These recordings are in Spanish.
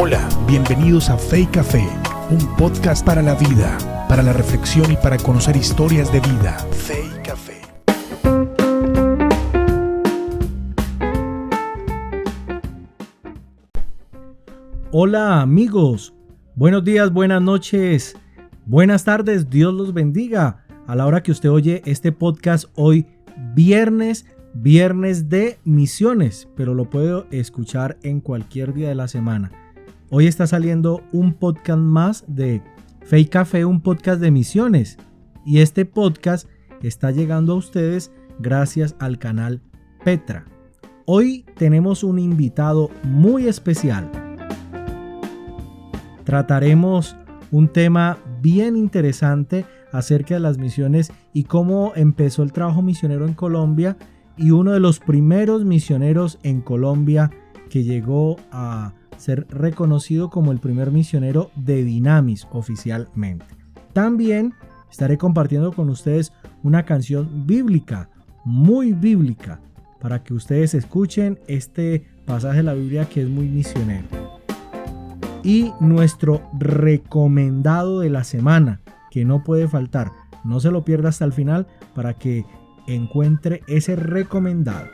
Hola, bienvenidos a Fe y Café, un podcast para la vida, para la reflexión y para conocer historias de vida. Fe y Café. Hola amigos, buenos días, buenas noches, buenas tardes, Dios los bendiga. A la hora que usted oye este podcast hoy, viernes de misiones, pero lo puedo escuchar en cualquier día de la semana. Hoy está saliendo un podcast más de Fe y Café, un podcast de misiones. Y este podcast está llegando a ustedes gracias al canal Petra. Hoy tenemos un invitado muy especial. Trataremos un tema bien interesante acerca de las misiones y cómo empezó el trabajo misionero en Colombia, y uno de los primeros misioneros en Colombia que llegó a ser reconocido como el primer misionero de Dynamis oficialmente. También estaré compartiendo con ustedes una canción bíblica, muy bíblica, para que ustedes escuchen este pasaje de la Biblia que es muy misionero. Y nuestro recomendado de la semana, que no puede faltar. No se lo pierda hasta el final para que encuentre ese recomendado.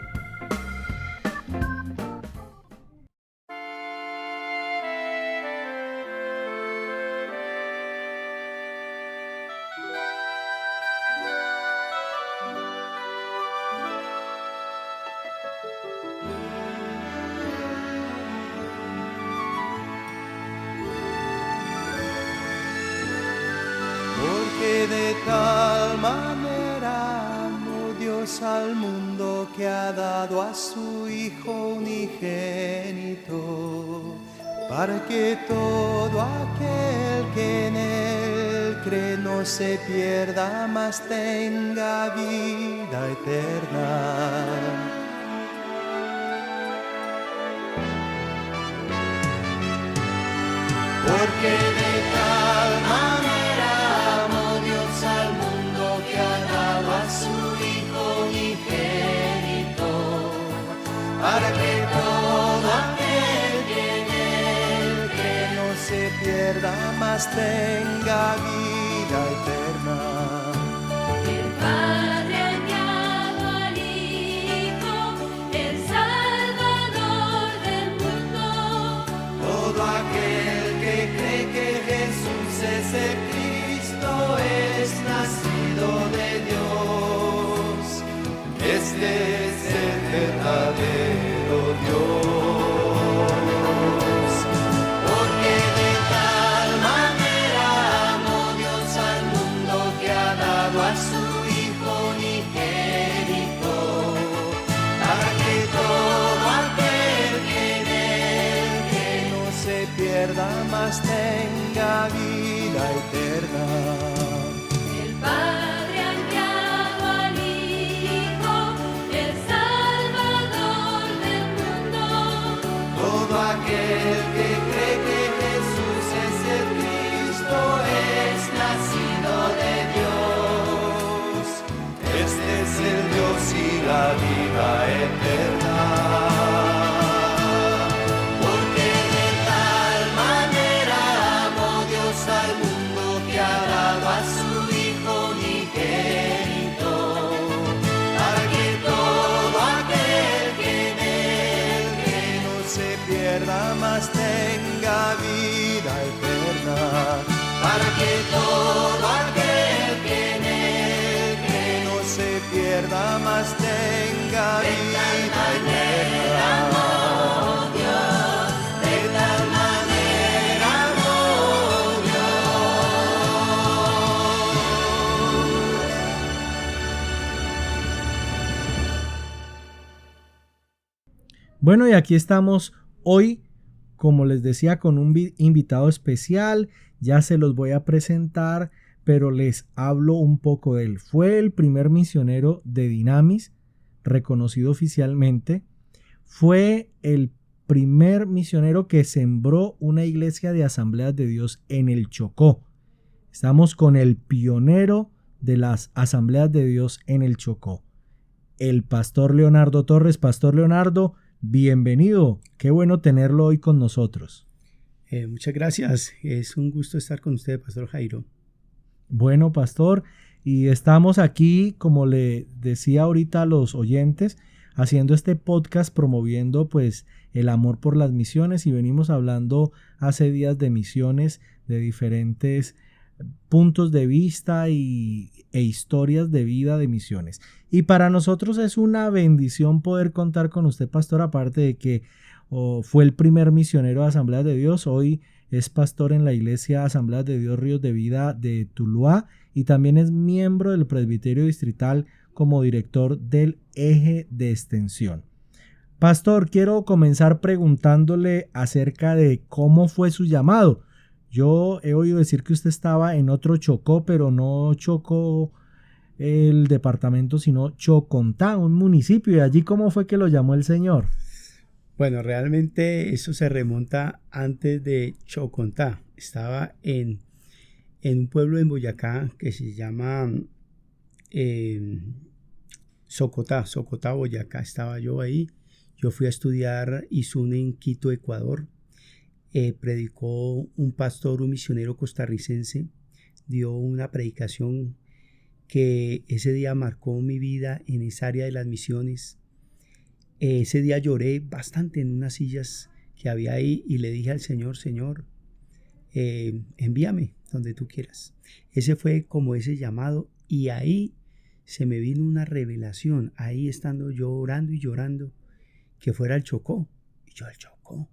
Porque de tal manera amó Dios al mundo que ha dado a su Hijo unigénito, para que todo aquel que en Él cree no se pierda, mas tenga vida eterna. Porque de tal manera amó Dios al mundo que ha dado a su Hijo unigénito, para que todo aquel que en Él cree no se pierda, mas tenga vida eterna. El Padre ha enviado al Hijo, el Salvador del mundo. Todo aquel que cree que Jesús es el Cristo es nacido de Dios. Este es el verdadero Dios. Porque de tal manera amó Dios al mundo que ha dado a su Hijo unigénito, para que todo aquel que en Él que no se pierda, mas tenga vida eterna. El Padre ha enviado al Hijo, el Salvador del mundo. Todo aquel que cree que Jesús es el Cristo es nacido de Dios. Este es el Dios y la vida eterna. Porque de tal manera amó Dios al mundo que ha dado a su Hijo unigénito, para que todo aquel que en Él cree no se pierda, mas tenga vida eterna. Para que todo aquel que en Él cree no se pierda, mas tenga vida eterna. De tal manera amó Bueno, y aquí estamos hoy, como les decía, con un invitado especial. Ya se los voy a presentar, pero les hablo un poco de él. Fue el primer misionero de Dynamis, reconocido oficialmente. Fue el primer misionero que sembró una iglesia de Asambleas de Dios en el Chocó. Estamos con el pionero de las Asambleas de Dios en el Chocó, el pastor Leonardo Torres. Pastor Leonardo, bienvenido. Qué bueno tenerlo hoy con nosotros. Muchas gracias. Es un gusto estar con usted, Pastor Jairo. Bueno, pastor, y estamos aquí, como le decía ahorita a los oyentes, haciendo este podcast promoviendo pues el amor por las misiones, y venimos hablando hace días de misiones, de diferentes puntos de vista e historias de vida de misiones. Y para nosotros es una bendición poder contar con usted, pastor, aparte de que fue el primer misionero de Asambleas de Dios. Hoy es pastor en la iglesia Asambleas de Dios Ríos de Vida de Tuluá y también es miembro del presbiterio distrital como director del eje de extensión. Pastor, quiero comenzar preguntándole acerca de cómo fue su llamado. Yo he oído decir que usted estaba en otro Chocó, pero no Chocó el departamento, sino Chocontá, un municipio. ¿Y allí cómo fue que lo llamó el Señor? Bueno, realmente eso se remonta antes de Chocontá. Estaba en un pueblo en Boyacá que se llama Socotá, Boyacá. Estaba yo ahí. Yo fui a estudiar ISUNE en Quito, Ecuador. Predicó un pastor, un misionero costarricense. Dio una predicación que ese día marcó mi vida en esa área de las misiones. Ese día lloré bastante en unas sillas que había ahí y le dije al Señor, Señor, envíame donde tú quieras. Ese fue como ese llamado y ahí se me vino una revelación, ahí estando yo orando y llorando, que fuera al Chocó. Y yo al Chocó.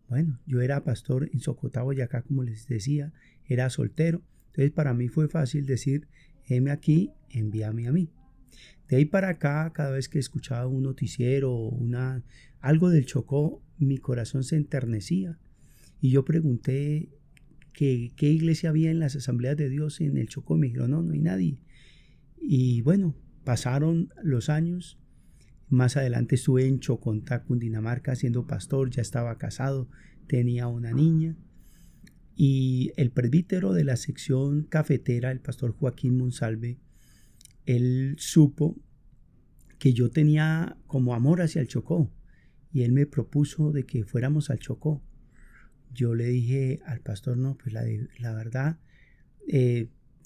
Bueno, yo era pastor en Socotá, Boyacá, como les decía, era soltero. Entonces para mí fue fácil decir, heme aquí, envíame a mí. De ahí para acá, cada vez que escuchaba un noticiero, algo del Chocó, mi corazón se enternecía. Y yo pregunté qué iglesia había en las Asambleas de Dios en el Chocó. Me dijeron, no hay nadie. Y bueno, pasaron los años. Más adelante estuve en Chocontá, Cundinamarca, siendo pastor. Ya estaba casado, tenía una niña. Y el presbítero de la sección cafetera, el pastor Joaquín Monsalve, él supo que yo tenía como amor hacia el Chocó y él me propuso de que fuéramos al Chocó. Yo le dije al pastor, no, pues la verdad,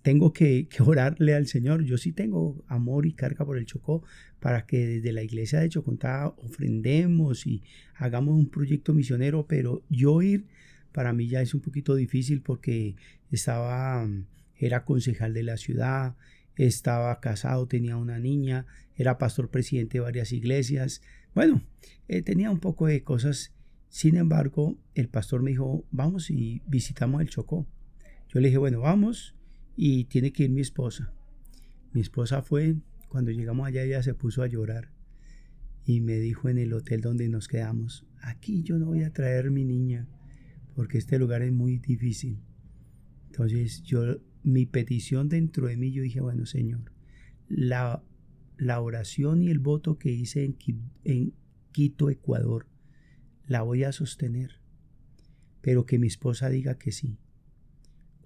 tengo que orarle al Señor. Yo sí tengo amor y carga por el Chocó para que desde la iglesia de Chocontá ofrendemos y hagamos un proyecto misionero, pero yo ir para mí ya es un poquito difícil porque era concejal de la ciudad, estaba casado, tenía una niña, era pastor presidente de varias iglesias. Bueno, tenía un poco de cosas. Sin embargo, el pastor me dijo, vamos y visitamos el Chocó. Yo le dije, bueno, vamos y tiene que ir mi esposa. Mi esposa fue, cuando llegamos allá ella se puso a llorar y me dijo en el hotel donde nos quedamos, aquí yo no voy a traer mi niña porque este lugar es muy difícil. Entonces mi petición dentro de mí, yo dije, bueno, Señor, la oración y el voto que hice en Quito, Ecuador, la voy a sostener, pero que mi esposa diga que sí.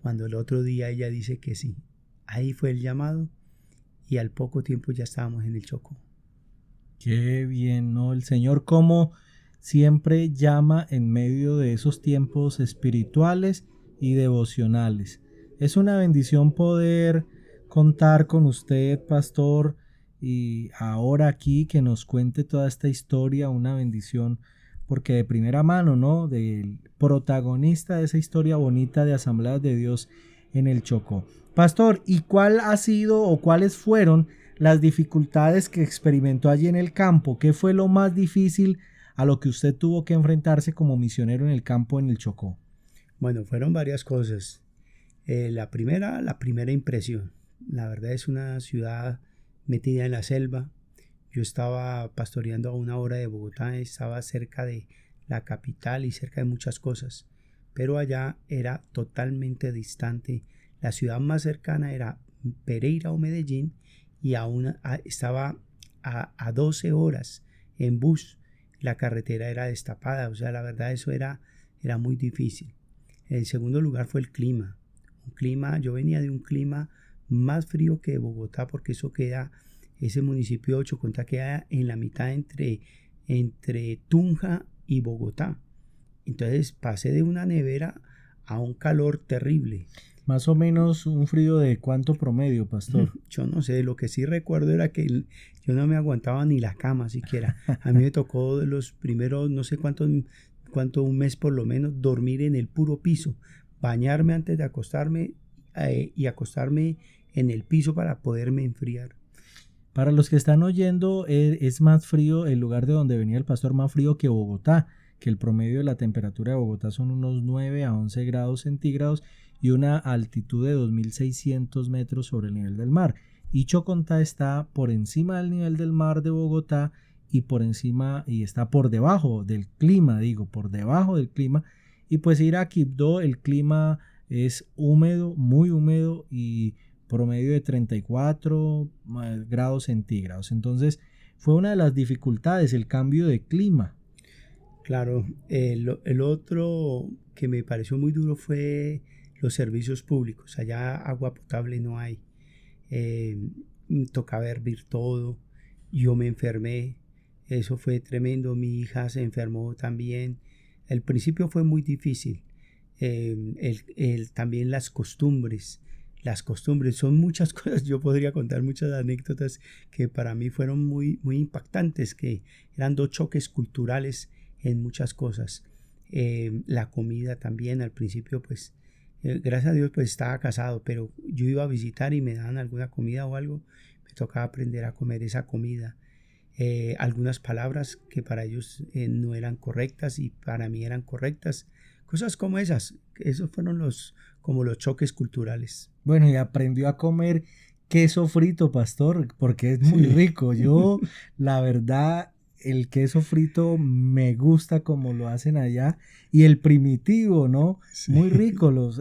Cuando el otro día ella dice que sí, ahí fue el llamado y al poco tiempo ya estábamos en el Chocó. Qué bien, ¿no? El Señor como siempre llama en medio de esos tiempos espirituales y devocionales. Es una bendición poder contar con usted, pastor, y ahora aquí que nos cuente toda esta historia, una bendición porque de primera mano, ¿no? Del protagonista de esa historia bonita de Asambleas de Dios en el Chocó. Pastor, ¿y cuál ha sido o cuáles fueron las dificultades que experimentó allí en el campo? ¿Qué fue lo más difícil a lo que usted tuvo que enfrentarse como misionero en el campo en el Chocó? Bueno, fueron varias cosas. La primera impresión. La verdad es una ciudad metida en la selva. Yo estaba pastoreando a 1 hora de Bogotá, estaba cerca de la capital y cerca de muchas cosas, pero allá era totalmente distante. La ciudad más cercana era Pereira o Medellín y estaba a 12 horas en bus. La carretera era destapada, o sea, la verdad eso era muy difícil. En segundo lugar fue el clima. Yo venía de un clima más frío que Bogotá porque ese municipio de Chocontá queda en la mitad entre Tunja y Bogotá. Entonces pasé de una nevera a un calor terrible. Más o menos un frío de ¿cuánto promedio, pastor? Yo no sé, lo que sí recuerdo era que yo no me aguantaba ni la cama siquiera. A mí me tocó los primeros, no sé cuánto, un mes por lo menos, dormir en el puro piso, bañarme antes de acostarme y acostarme en el piso para poderme enfriar. Para los que están oyendo, es más frío, el lugar de donde venía el pastor, más frío que Bogotá, que el promedio de la temperatura de Bogotá son unos 9 a 11 grados centígrados y una altitud de 2.600 metros sobre el nivel del mar. Y Chocontá está por encima del nivel del mar de Bogotá y está por debajo del clima, por debajo del clima. Y pues ir a Quibdó, el clima es húmedo, muy húmedo y promedio de 34 grados centígrados. Entonces fue una de las dificultades, el cambio de clima. Claro, el otro que me pareció muy duro fue los servicios públicos. Allá agua potable no hay. Tocaba hervir todo. Yo me enfermé. Eso fue tremendo. Mi hija se enfermó también. El principio fue muy difícil. También las costumbres. Las costumbres son muchas cosas. Yo podría contar muchas anécdotas que para mí fueron muy, muy impactantes, que eran 2 choques culturales en muchas cosas. La comida también, al principio pues gracias a Dios pues estaba casado, pero yo iba a visitar y me daban alguna comida o algo, me tocaba aprender a comer esa comida. Algunas palabras que para ellos no eran correctas y para mí eran correctas, cosas como esas. Esos fueron los choques culturales. Bueno, y aprendió a comer queso frito, pastor, porque es muy rico. Yo, la verdad, el queso frito me gusta como lo hacen allá, y el primitivo, ¿no? Sí. Muy rico. Los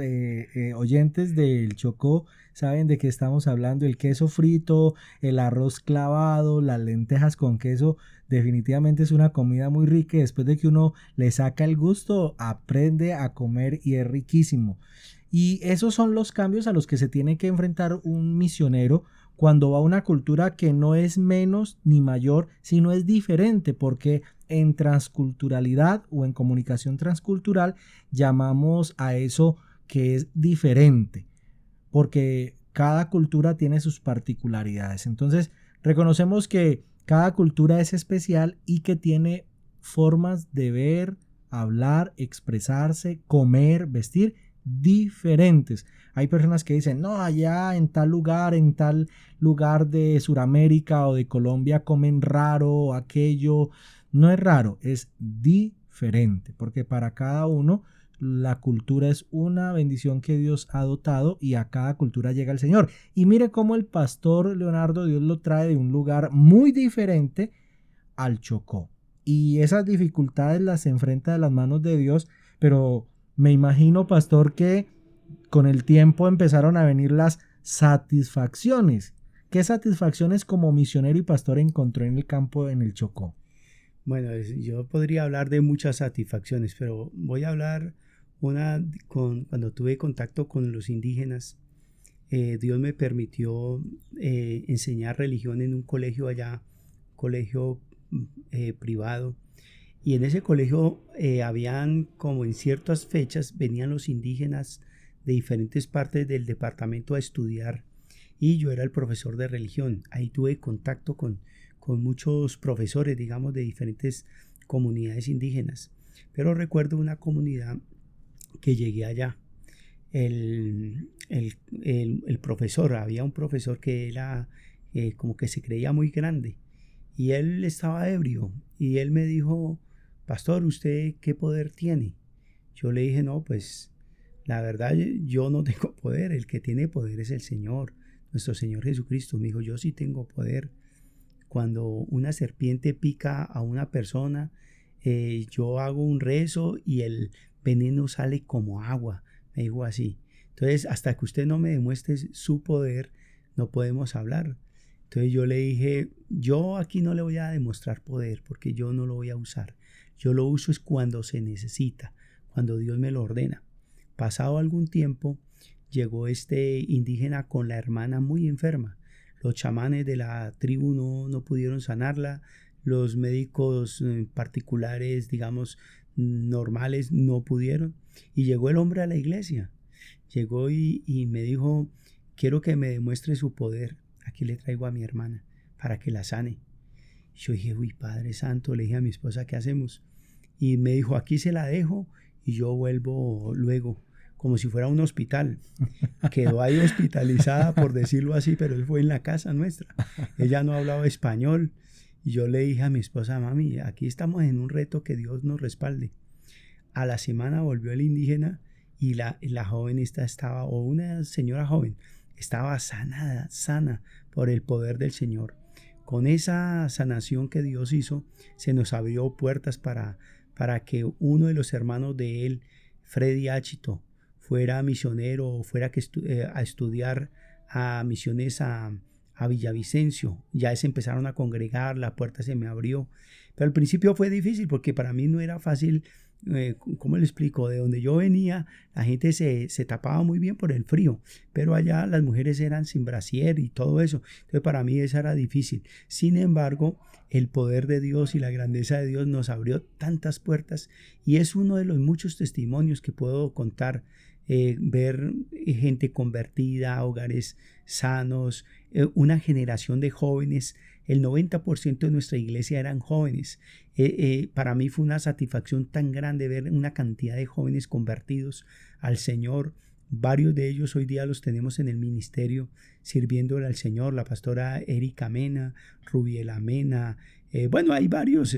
oyentes del Chocó saben de qué estamos hablando. El queso frito, el arroz clavado, las lentejas con queso, definitivamente es una comida muy rica, y después de que uno le saca el gusto, aprende a comer y es riquísimo. Y esos son los cambios a los que se tiene que enfrentar un misionero cuando va a una cultura que no es menos ni mayor, sino es diferente, porque en transculturalidad o en comunicación transcultural llamamos a eso que es diferente, porque cada cultura tiene sus particularidades. Entonces, reconocemos que cada cultura es especial y que tiene formas de ver, hablar, expresarse, comer, vestir diferentes. Hay personas que dicen, no, allá en tal lugar de Sudamérica o de Colombia comen raro, aquello. No es raro, es diferente, porque para cada uno la cultura es una bendición que Dios ha dotado, y a cada cultura llega el Señor. Y mire cómo el pastor Leonardo, Dios lo trae de un lugar muy diferente al Chocó, y esas dificultades las enfrenta de las manos de Dios. Pero me imagino, pastor, que con el tiempo empezaron a venir las satisfacciones. ¿Qué satisfacciones como misionero y pastor encontró en el campo, en el Chocó? Bueno, yo podría hablar de muchas satisfacciones, pero voy a hablar cuando tuve contacto con los indígenas. Dios me permitió enseñar religión en un colegio allá, colegio privado. Y en ese colegio habían, como en ciertas fechas, venían los indígenas de diferentes partes del departamento a estudiar, y yo era el profesor de religión. Ahí tuve contacto con muchos profesores, digamos, de diferentes comunidades indígenas. Pero recuerdo una comunidad que llegué allá. El profesor, había un profesor que era como que se creía muy grande, y él estaba ebrio, y él me dijo: pastor, ¿usted qué poder tiene? Yo le dije: no, pues la verdad yo no tengo poder, el que tiene poder es el Señor, nuestro Señor Jesucristo. Me dijo: yo sí tengo poder. Cuando una serpiente pica a una persona, yo hago un rezo y el veneno sale como agua, me dijo así. Entonces, hasta que usted no me demuestre su poder, no podemos hablar. Entonces yo le dije: yo aquí no le voy a demostrar poder, porque yo no lo voy a usar. Yo lo uso es cuando se necesita, cuando Dios me lo ordena. Pasado algún tiempo, llegó este indígena con la hermana muy enferma. Los chamanes de la tribu no pudieron sanarla. Los médicos particulares, digamos, normales no pudieron. Y llegó el hombre a la iglesia. Llegó y me dijo, quiero que me demuestre su poder. Aquí le traigo a mi hermana para que la sane. Yo dije, uy, Padre Santo, le dije a mi esposa, ¿qué hacemos? Y me dijo, aquí se la dejo y yo vuelvo luego, como si fuera un hospital. Quedó ahí hospitalizada, por decirlo así, pero fue en la casa nuestra. Ella no hablaba español. Y yo le dije a mi esposa, mami, aquí estamos en un reto, que Dios nos respalde. A la semana volvió el indígena y la joven esta estaba, o una señora joven, estaba sana por el poder del Señor. Con esa sanación que Dios hizo, se nos abrió puertas para que uno de los hermanos de él, Freddy Achito, fuera misionero o fuera a estudiar a misiones a Villavicencio. Ya se empezaron a congregar, la puerta se me abrió. Pero al principio fue difícil porque para mí no era fácil. ¿Cómo le explico? De donde yo venía, la gente se tapaba muy bien por el frío, pero allá las mujeres eran sin brasier y todo eso. Entonces para mí eso era difícil. Sin embargo, el poder de Dios y la grandeza de Dios nos abrió tantas puertas y es uno de los muchos testimonios que puedo contar. Ver gente convertida, hogares sanos, una generación de jóvenes. El 90% de nuestra iglesia eran jóvenes. Para mí fue una satisfacción tan grande ver una cantidad de jóvenes convertidos al Señor. Varios de ellos hoy día los tenemos en el ministerio sirviéndole al Señor. La pastora Erika Mena, Rubiela Mena. Bueno, hay varios,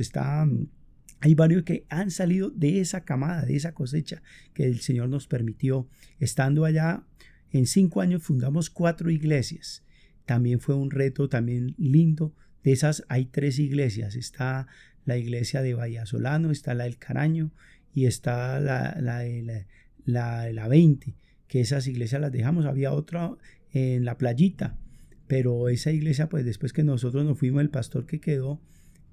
hay varios que han salido de esa camada, de esa cosecha que el Señor nos permitió. Estando allá, en 5 años fundamos 4 iglesias. También fue un reto también lindo. De esas hay 3 iglesias. Está la iglesia de Vallasolano, está la del Caraño y está la 20, que esas iglesias las dejamos. Había otra en la Playita, pero esa iglesia, pues después que nosotros nos fuimos, el pastor que quedó,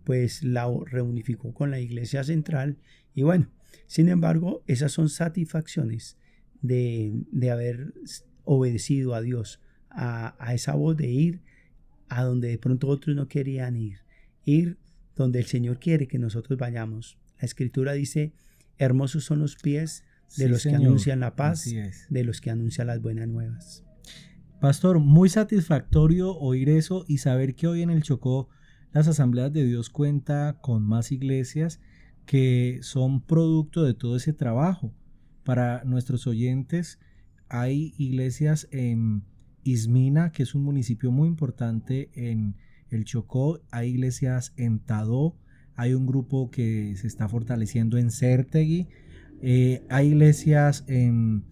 pues la reunificó con la iglesia central. Y bueno, sin embargo, esas son satisfacciones de haber obedecido a Dios, a esa voz de ir a donde de pronto otros no querían ir donde el Señor quiere que nosotros vayamos. La Escritura dice, hermosos son los pies de los que anuncian la paz, de los que anuncian las buenas nuevas. Pastor, muy satisfactorio oír eso y saber que hoy en el Chocó las Asambleas de Dios cuenta con más iglesias que son producto de todo ese trabajo. Para nuestros oyentes, hay iglesias en Ismina, que es un municipio muy importante en el Chocó. Hay iglesias en Tadó. Hay un grupo que se está fortaleciendo en Cértegui. Hay iglesias en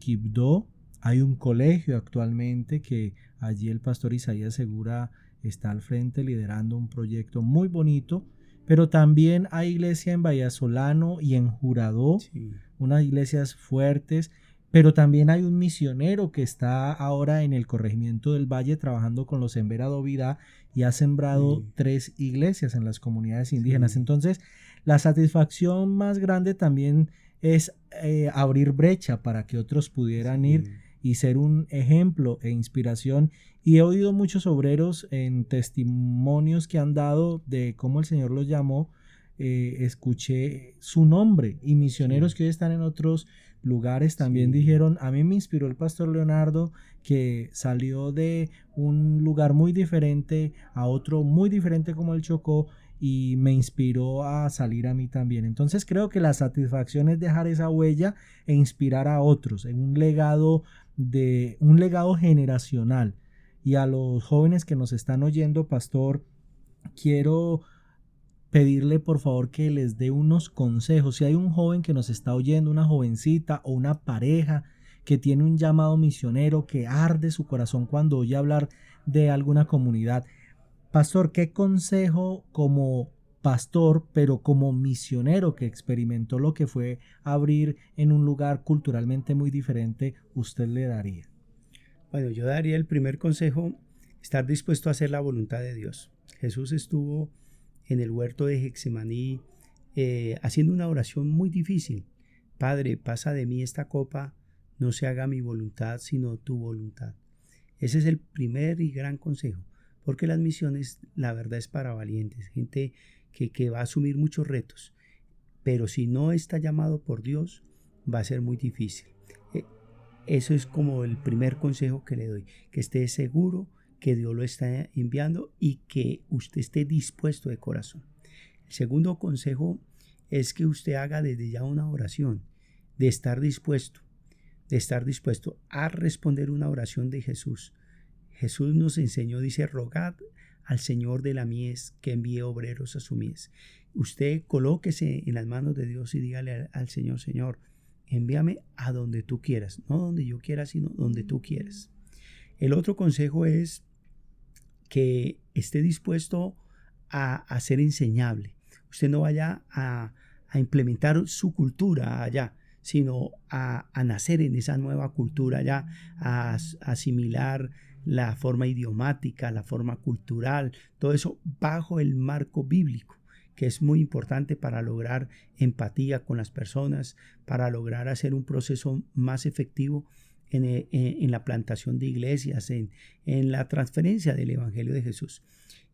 Quibdó. Hay un colegio actualmente que allí el pastor Isaías Segura está al frente liderando un proyecto muy bonito. Pero también hay iglesia en Vallasolano y en Juradó, sí, unas iglesias fuertes. Pero también hay un misionero que está ahora en el corregimiento del Valle trabajando con los Embera Dovida y ha sembrado 3 iglesias en las comunidades indígenas. Sí. Entonces, la satisfacción más grande también es abrir brecha para que otros pudieran ir y ser un ejemplo e inspiración. Y he oído muchos obreros en testimonios que han dado de cómo el Señor los llamó. Escuché su nombre y misioneros que hoy están en otros lugares también dijeron, a mí me inspiró el pastor Leonardo, que salió de un lugar muy diferente a otro muy diferente como el Chocó y me inspiró a salir a mí también. Entonces creo que la satisfacción es dejar esa huella e inspirar a otros en un legado generacional. Y a los jóvenes que nos están oyendo, pastor, quiero pedirle por favor que les dé unos consejos. Si hay un joven que nos está oyendo, una jovencita o una pareja que tiene un llamado misionero, que arde su corazón cuando oye hablar de alguna comunidad, pastor, ¿qué consejo como pastor, pero como misionero que experimentó lo que fue abrir en un lugar culturalmente muy diferente, usted le daría? Bueno, yo daría el primer consejo, estar dispuesto a hacer la voluntad de Dios. Jesús estuvo en el huerto de Getsemaní haciendo una oración muy difícil. Padre, pasa de mí esta copa, no se haga mi voluntad sino tu voluntad. Ese es el primer y gran consejo, porque las misiones, la verdad, es para valientes, gente que va a asumir muchos retos. pero si no está llamado por Dios, va a ser muy difícil. Eso es como el primer consejo que le doy, que esté seguro que Dios lo está enviando y que usted esté dispuesto de corazón. El segundo consejo es que usted haga desde ya una oración, de estar dispuesto a responder una oración de Jesús. Jesús nos enseñó, dice, rogad al Señor de la mies que envíe obreros a su mies. Usted colóquese en las manos de Dios y dígale al Señor, Señor, envíame a donde tú quieras, no donde yo quiera, sino donde tú quieras. El otro consejo es que esté dispuesto a ser enseñable. Usted no vaya a implementar su cultura allá, sino a nacer en esa nueva cultura allá, a asimilar la forma idiomática, la forma cultural, todo eso bajo el marco bíblico, que es muy importante para lograr empatía con las personas, para lograr hacer un proceso más efectivo en la plantación de iglesias, en la transferencia del Evangelio de Jesús.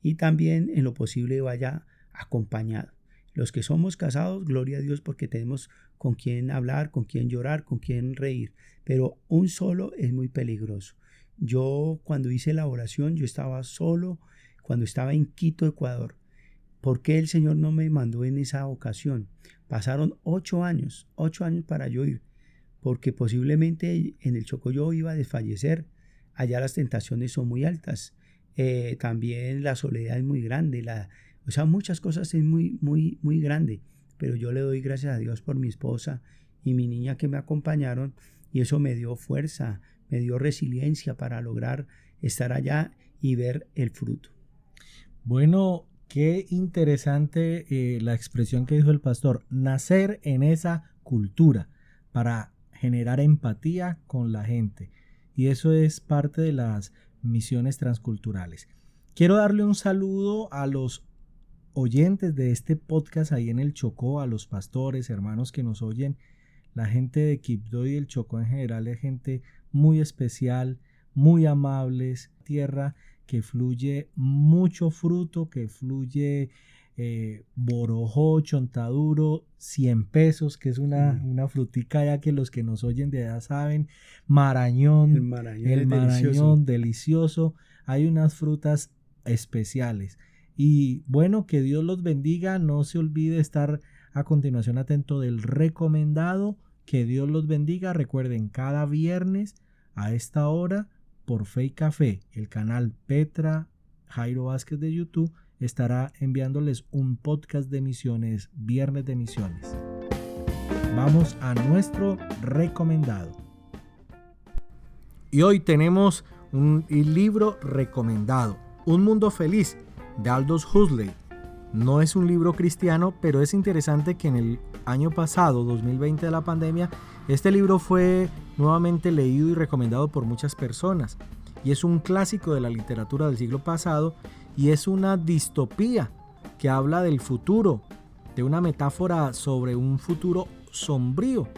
Y también en lo posible vaya acompañado. Los que somos casados, gloria a Dios, porque tenemos con quien hablar, con quien llorar, con quien reír. Pero un solo es muy peligroso. Yo cuando hice la oración, yo estaba solo cuando estaba en Quito, Ecuador. ¿Por qué el Señor no me mandó en esa ocasión? Pasaron 8 años para yo ir, porque posiblemente en el Chocó yo iba a desfallecer. Allá las tentaciones son muy altas, también la soledad es muy grande, muchas cosas es muy grande, pero yo le doy gracias a Dios por mi esposa y mi niña que me acompañaron, y eso me dio fuerza, me dio resiliencia para lograr estar allá y ver el fruto. Bueno, qué interesante la expresión que dijo el pastor, nacer en esa cultura para generar empatía con la gente. Y eso es parte de las misiones transculturales. Quiero darle un saludo a los oyentes de este podcast ahí en el Chocó, a los pastores, hermanos que nos oyen. La gente de Quibdó y el Chocó en general es gente muy especial, muy amables, tierra que fluye mucho fruto, que fluye borojó, chontaduro, 100 pesos, que es una frutica ya que los que nos oyen de allá saben, marañón, el marañón delicioso. Hay unas frutas especiales. Y bueno, que Dios los bendiga. No se olvide estar a continuación atento del recomendado. Que Dios los bendiga. Recuerden, cada viernes a esta hora por Fe y Café, el canal Petra Jairo Vázquez de YouTube estará enviándoles un podcast de misiones, viernes de misiones. Vamos a nuestro recomendado. Y hoy tenemos un libro recomendado, Un Mundo Feliz, de Aldous Huxley. No es un libro cristiano, pero es interesante que en el año pasado, 2020 de la pandemia, este libro fue nuevamente leído y recomendado por muchas personas. Y es un clásico de la literatura del siglo pasado y es una distopía que habla del futuro, de una metáfora sobre un futuro sombrío.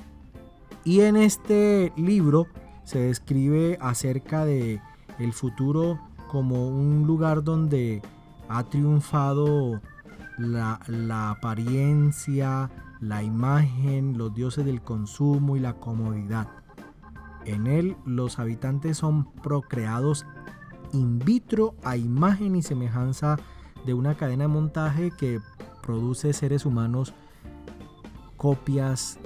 Y en este libro se describe acerca de el futuro como un lugar donde ha triunfado la apariencia, la imagen, los dioses del consumo y la comodidad. En él los habitantes son procreados in vitro a imagen y semejanza de una cadena de montaje que produce seres humanos copias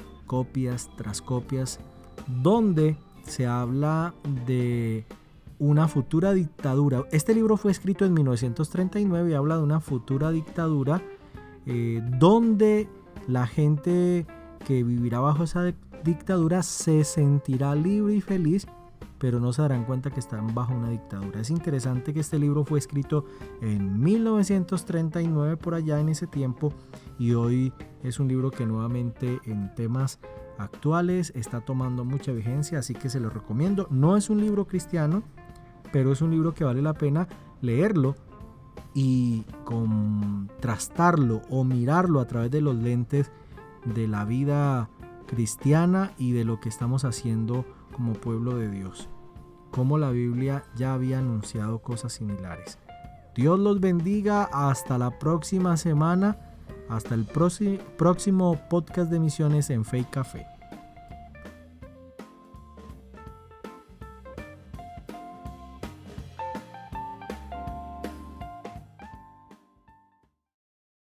tras copias, donde se habla de una futura dictadura. Este libro fue escrito en 1939 y habla de una futura dictadura donde la gente que vivirá bajo esa dictadura se sentirá libre y feliz, pero no se darán cuenta que están bajo una dictadura. Es interesante que este libro fue escrito en 1939, por allá en ese tiempo, y hoy es un libro que nuevamente en temas actuales está tomando mucha vigencia, así que se lo recomiendo. No es un libro cristiano, pero es un libro que vale la pena leerlo y contrastarlo o mirarlo a través de los lentes de la vida cristiana y de lo que estamos haciendo como pueblo de Dios, como la Biblia ya había anunciado cosas similares. Dios los bendiga, hasta la próxima semana. Hasta el próximo podcast de misiones en Faith Café.